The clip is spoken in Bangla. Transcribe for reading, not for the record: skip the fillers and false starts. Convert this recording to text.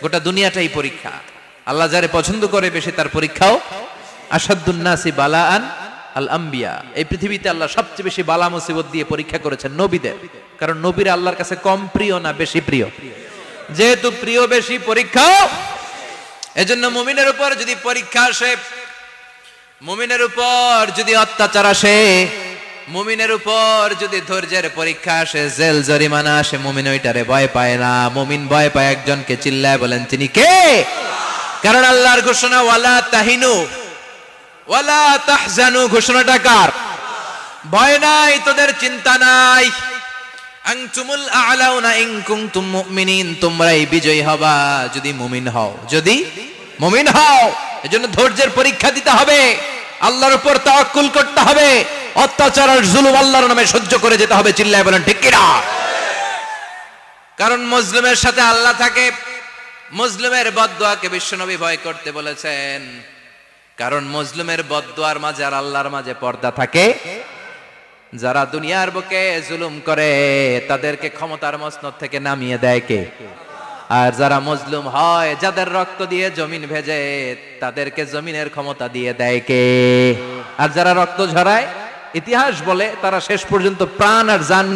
গোটা দুনিয়াটাই পরীক্ষা। আল্লাহ যারে পছন্দ করে বেশি তার পরীক্ষাও। আসাদুন নাসি বালাআন আল আম্বিয়া, এই পৃথিবীতে আল্লাহ সবচেয়ে বেশি বালা মুসিবত দিয়ে পরীক্ষা করেছেন নবীদের। কারণ নবীরা আল্লাহর কাছে কম প্রিয় না বেশি প্রিয়? যেহেতু প্রিয় বেশি, পরীক্ষাও। এজন্য মুমিনের উপর যদি পরীক্ষা আসে, মুমিনের উপর যদি অত্যাচার আসে, মুমিনের উপর যদি ধৈর্যের পরীক্ষা আসে, জেল জরিমানা আসে, মুমিন ওইটারে ভয় পায় না। মুমিন ভয় পায় একজনকে, চিল্লায় বলেন তিনি কে? কারণ আল্লাহর ঘোষণা ওয়ালা তাহিনু ওয়ালা তাহজানু, ঘোষণাটা কার? ভয় নাই, তোদের চিন্তা নাই। আনতুমুল আ'লাউনা ইন কুনতুম মুমিনিন, তোমরাই বিজয়ী হবা যদি মুমিন হও, যদি মুমিন হও। এজন্য ধৈর্যের পরীক্ষা দিতে হবে, আল্লাহর উপর তাওয়াক্কুল করতে হবে, অত্যাচার আর জুলুম আল্লাহর নামে সহ্য করে যেতে হবে। চিল্লায় বলেন ঠিক কি না? কারণ মুসলিমের সাথে আল্লাহ থাকে। মুসলিমের বদদুয়াকে বিশ্বনবী ভয় করতে বলেছেন, কারণ মুসলিমের বদদুয়ার মাঝে আর আল্লাহর মাঝে পর্দা থাকে। যারা দুনিয়ার বুকে জুলুম করে তাদেরকে ক্ষমতার মসনদ থেকে নামিয়ে দেয় কে? আর যারা মজলুম হয়, যাদের রক্ত দিয়ে জমিন ভেজে, তাদেরকে জমিনের ক্ষমতা দিয়ে দেয় কে? আর যারা রক্ত ঝরায়, ইতিহাস বলে তারা শেষ পর্যন্ত প্রাণ আর জান